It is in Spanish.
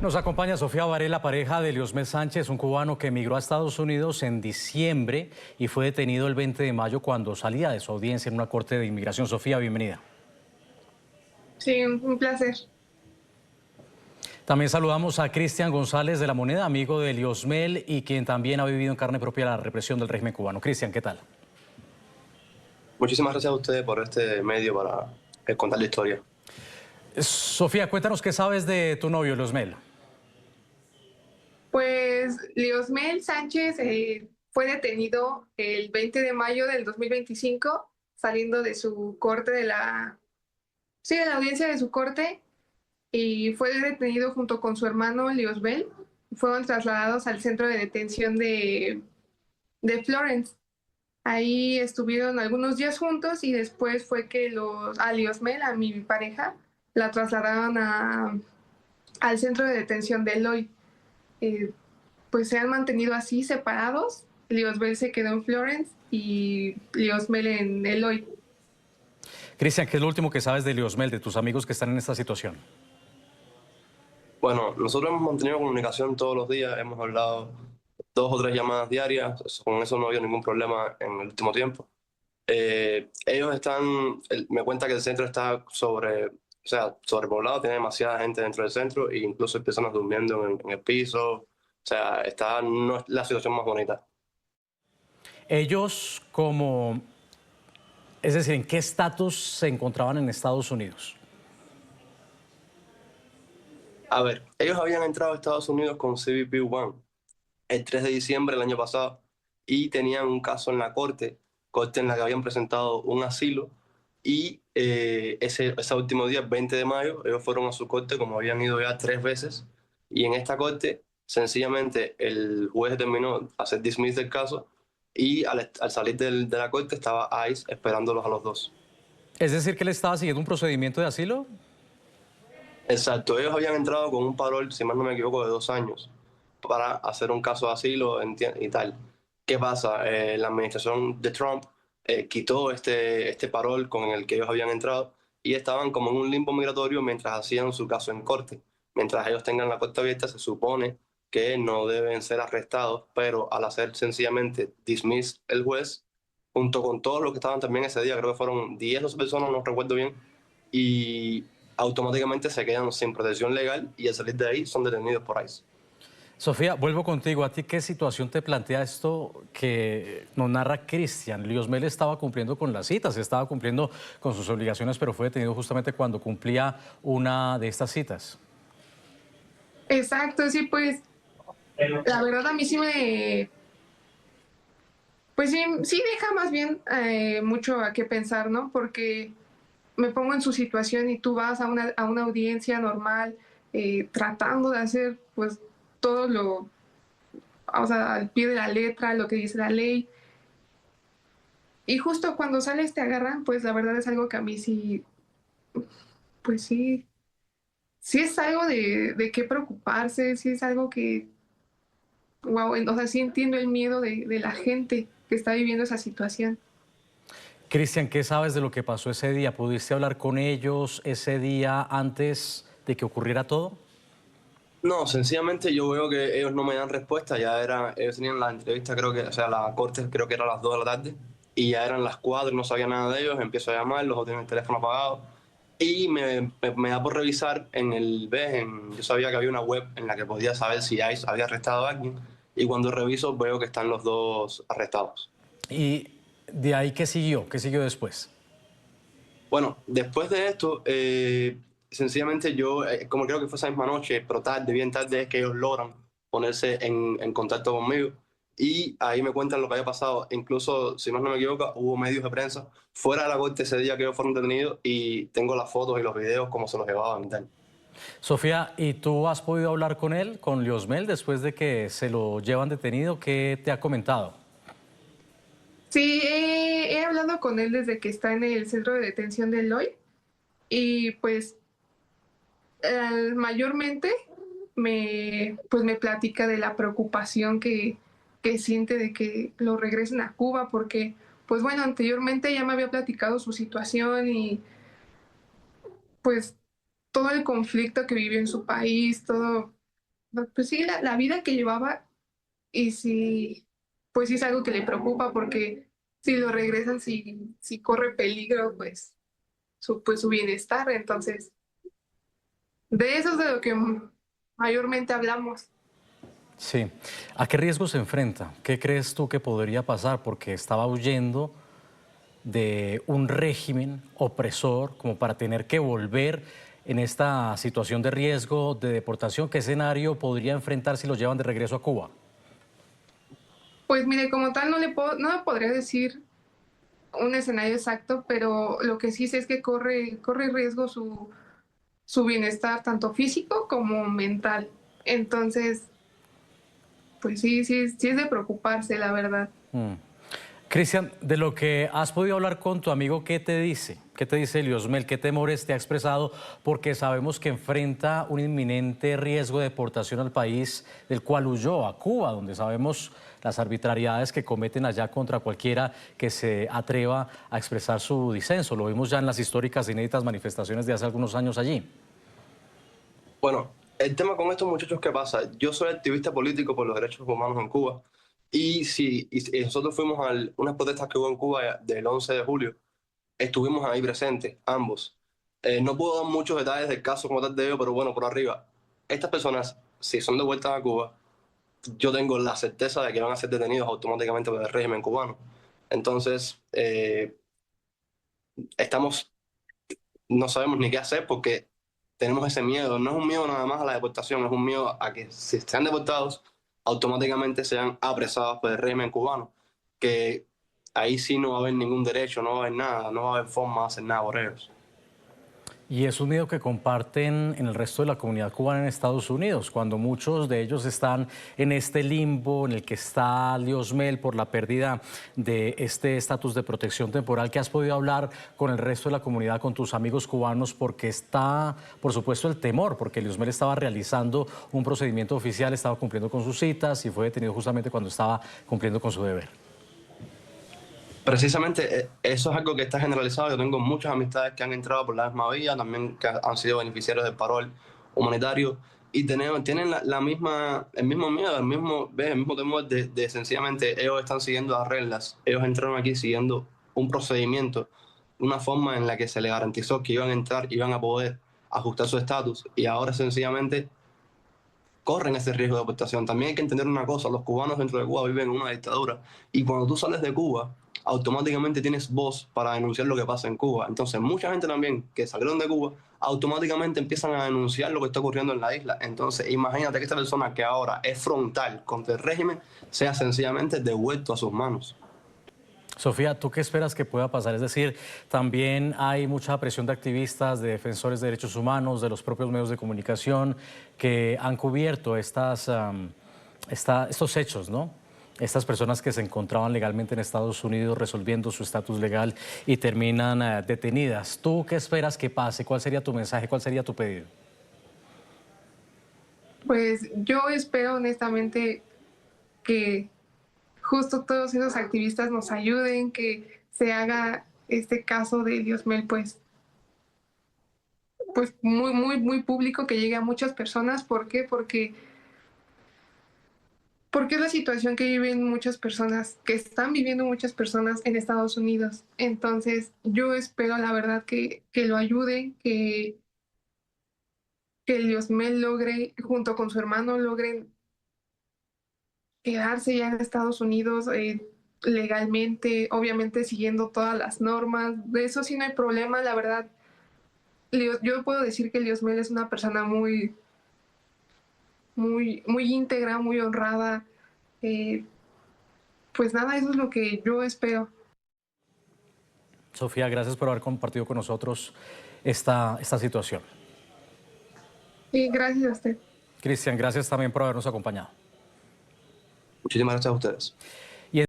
Nos acompaña Sofía Varela, pareja de Eliosmel Sánchez, un cubano que emigró a Estados Unidos en diciembre y fue detenido el 20 de mayo cuando salía de su audiencia en una corte de inmigración. Sofía, bienvenida. Sí, un placer. También saludamos a Cristian González de La Moneda, amigo de Eliosmel y quien también ha vivido en carne propia la represión del régimen cubano. Cristian, ¿qué tal? Muchísimas gracias a ustedes por este medio para contar la historia. Sofía, cuéntanos qué sabes de tu novio, Eliosmel. Pues Eliosmel Sánchez fue detenido el 20 de mayo del 2025, saliendo de su corte de la audiencia de su corte, y fue detenido junto con su hermano Eliosmel. Fueron trasladados al centro de detención de Florence. Ahí estuvieron algunos días juntos y después fue que a Eliosmel, a mi pareja, la trasladaron al centro de detención de Eloy. Eh, pues se han mantenido así separados. Eliosmel se quedó en Florence y Eliosmel en Eloy. Cristian, ¿qué es lo último que sabes de Eliosmel, de tus amigos que están en esta situación? Bueno, nosotros hemos mantenido comunicación todos los días, hemos hablado 2 o 3 llamadas diarias, con eso no ha habido ningún problema en el último tiempo. Ellos me cuenta que el centro está sobrepoblado, tiene demasiada gente dentro del centro e incluso hay personas durmiendo en el piso, o sea, no es la situación más bonita. Ellos es decir, ¿en qué estatus se encontraban en Estados Unidos? A ver, ellos habían entrado a Estados Unidos con CBP One el 3 de diciembre del año pasado y tenían un caso en la corte en la que habían presentado un asilo y ese último día, 20 de mayo, ellos fueron a su corte como habían ido ya 3 veces y en esta corte sencillamente el juez determinó hacer dismiss del caso y al salir de la corte estaba ICE esperándolos a los dos. Es decir, que él estaba siguiendo un procedimiento de asilo. Exacto, ellos habían entrado con un parol, si mal no me equivoco, de 2 años para hacer un caso de asilo y tal. ¿Qué pasa? La administración de Trump quitó este parol con el que ellos habían entrado y estaban como en un limbo migratorio mientras hacían su caso en corte. Mientras ellos tengan la corte abierta, se supone que no deben ser arrestados, pero al hacer sencillamente dismiss el juez, junto con todos los que estaban también ese día, creo que fueron 10 o 12 personas, no recuerdo bien, y automáticamente se quedan sin protección legal y al salir de ahí son detenidos por ICE. Sofía, vuelvo contigo. ¿A ti qué situación te plantea esto que nos narra Cristian? Eliosmel estaba cumpliendo con las citas, estaba cumpliendo con sus obligaciones, pero fue detenido justamente cuando cumplía una de estas citas. Exacto, sí, pues la verdad a mí pues sí deja más bien mucho a qué pensar, ¿no? Porque me pongo en su situación y tú vas a una audiencia normal tratando de hacer pues todo o sea, al pie de la letra, lo que dice la ley. Y justo cuando sales te agarran, pues la verdad es algo que a mí sí, pues sí es algo de qué preocuparse, sí es algo que, wow, o sea, sí entiendo el miedo de la gente que está viviendo esa situación. Cristian, ¿qué sabes de lo que pasó ese día? ¿Pudiste hablar con ellos ese día antes de que ocurriera todo? No, sencillamente yo veo que ellos no me dan respuesta, ellos tenían la entrevista, creo que, o sea, la corte creo que era a las 2 de la tarde, y ya eran las 4 y no sabía nada de ellos, empiezo a llamarlos o tienen el teléfono apagado, y me da por revisar en yo sabía que había una web en la que podía saber si ICE había arrestado a alguien, y cuando reviso veo que están los dos arrestados. ¿Y de ahí qué siguió? ¿Qué siguió después? Bueno, después de esto, sencillamente yo, como creo que fue esa misma noche, pero tarde, bien tarde, es que ellos logran ponerse en contacto conmigo y ahí me cuentan lo que había pasado. Incluso, si más no me equivoco, hubo medios de prensa fuera de la corte ese día que ellos fueron detenidos y tengo las fotos y los videos como se los llevaban y tal. Sofía, ¿y tú has podido hablar con él, con Eliosmel, después de que se lo llevan detenido? ¿Qué te ha comentado? Sí, he hablado con él desde que está en el centro de detención de Eloy y pues mayormente pues me platica de la preocupación que siente de que lo regresen a Cuba porque, pues bueno, anteriormente ya me había platicado su situación y pues todo el conflicto que vivió en su país, todo, pues sí, la vida que llevaba y sí, pues sí es algo que le preocupa porque si lo regresan, si corre peligro, pues su bienestar. Entonces, de eso es de lo que mayormente hablamos. Sí. ¿A qué riesgo se enfrenta? ¿Qué crees tú que podría pasar? Porque estaba huyendo de un régimen opresor como para tener que volver en esta situación de riesgo de deportación. ¿Qué escenario podría enfrentar si lo llevan de regreso a Cuba? Pues mire, como tal no le podría decir un escenario exacto, pero lo que sí sé es que corre riesgo su bienestar, tanto físico como mental. Entonces, pues sí es de preocuparse, la verdad. Cristian, de lo que has podido hablar con tu amigo, ¿qué te dice? ¿Qué te dice Eliosmel? ¿Qué temores te ha expresado? Porque sabemos que enfrenta un inminente riesgo de deportación al país del cual huyó, a Cuba, donde sabemos las arbitrariedades que cometen allá contra cualquiera que se atreva a expresar su disenso. Lo vimos ya en las históricas e inéditas manifestaciones de hace algunos años allí. Bueno, el tema con estos muchachos, ¿qué pasa? Yo soy activista político por los derechos humanos en Cuba y nosotros fuimos a unas protestas que hubo en Cuba del 11 de julio. Estuvimos ahí presentes, ambos. No puedo dar muchos detalles del caso como tal de ellos, pero bueno, por arriba. Estas personas, si son devueltas a Cuba, yo tengo la certeza de que van a ser detenidos automáticamente por el régimen cubano. Entonces, estamos, no sabemos ni qué hacer porque tenemos ese miedo. No es un miedo nada más a la deportación, es un miedo a que si sean deportados, automáticamente sean apresados por el régimen cubano, que ahí sí no va a haber ningún derecho, no va a haber nada, no va a haber forma de hacer nada por ellos. Y es un miedo que comparten en el resto de la comunidad cubana en Estados Unidos, cuando muchos de ellos están en este limbo en el que está Eliosmel por la pérdida de este estatus de protección temporal. ¿Que has podido hablar con el resto de la comunidad, con tus amigos cubanos? Porque está, por supuesto, el temor, porque Eliosmel estaba realizando un procedimiento oficial, estaba cumpliendo con sus citas y fue detenido justamente cuando estaba cumpliendo con su deber. Precisamente eso es algo que está generalizado. Yo tengo muchas amistades que han entrado por la misma vía, también que han sido beneficiarios del parol humanitario y tienen la misma, el mismo miedo, el mismo temor de sencillamente ellos están siguiendo las reglas. Ellos entraron aquí siguiendo un procedimiento, una forma en la que se les garantizó que iban a entrar, iban a poder ajustar su estatus y ahora sencillamente corren ese riesgo de deportación. También hay que entender una cosa, los cubanos dentro de Cuba viven en una dictadura y cuando tú sales de Cuba, automáticamente tienes voz para denunciar lo que pasa en Cuba. Entonces, mucha gente también que salieron de Cuba, automáticamente empiezan a denunciar lo que está ocurriendo en la isla. Entonces, imagínate que esta persona que ahora es frontal contra el régimen sea sencillamente devuelto a sus manos. Sofía, ¿tú qué esperas que pueda pasar? Es decir, también hay mucha presión de activistas, de defensores de derechos humanos, de los propios medios de comunicación que han cubierto estos hechos, ¿no? Estas personas que se encontraban legalmente en Estados Unidos resolviendo su estatus legal y terminan detenidas. ¿Tú qué esperas que pase? ¿Cuál sería tu mensaje? ¿Cuál sería tu pedido? Pues yo espero honestamente que justo todos esos activistas nos ayuden, que se haga este caso de Diosmel pues muy público, que llegue a muchas personas. ¿Por qué? Porque es la situación que viven muchas personas, que están viviendo muchas personas en Estados Unidos. Entonces, yo espero, la verdad, que lo ayuden, que Diosmel logre, junto con su hermano, logren quedarse ya en Estados Unidos legalmente, obviamente siguiendo todas las normas. De eso sí no hay problema, la verdad. Yo puedo decir que Diosmel es una persona muy íntegra, muy honrada. Eh, pues nada, eso es lo que yo espero. Sofía, gracias por haber compartido con nosotros esta situación. Y gracias a usted. Cristian, gracias también por habernos acompañado. Muchísimas gracias a ustedes.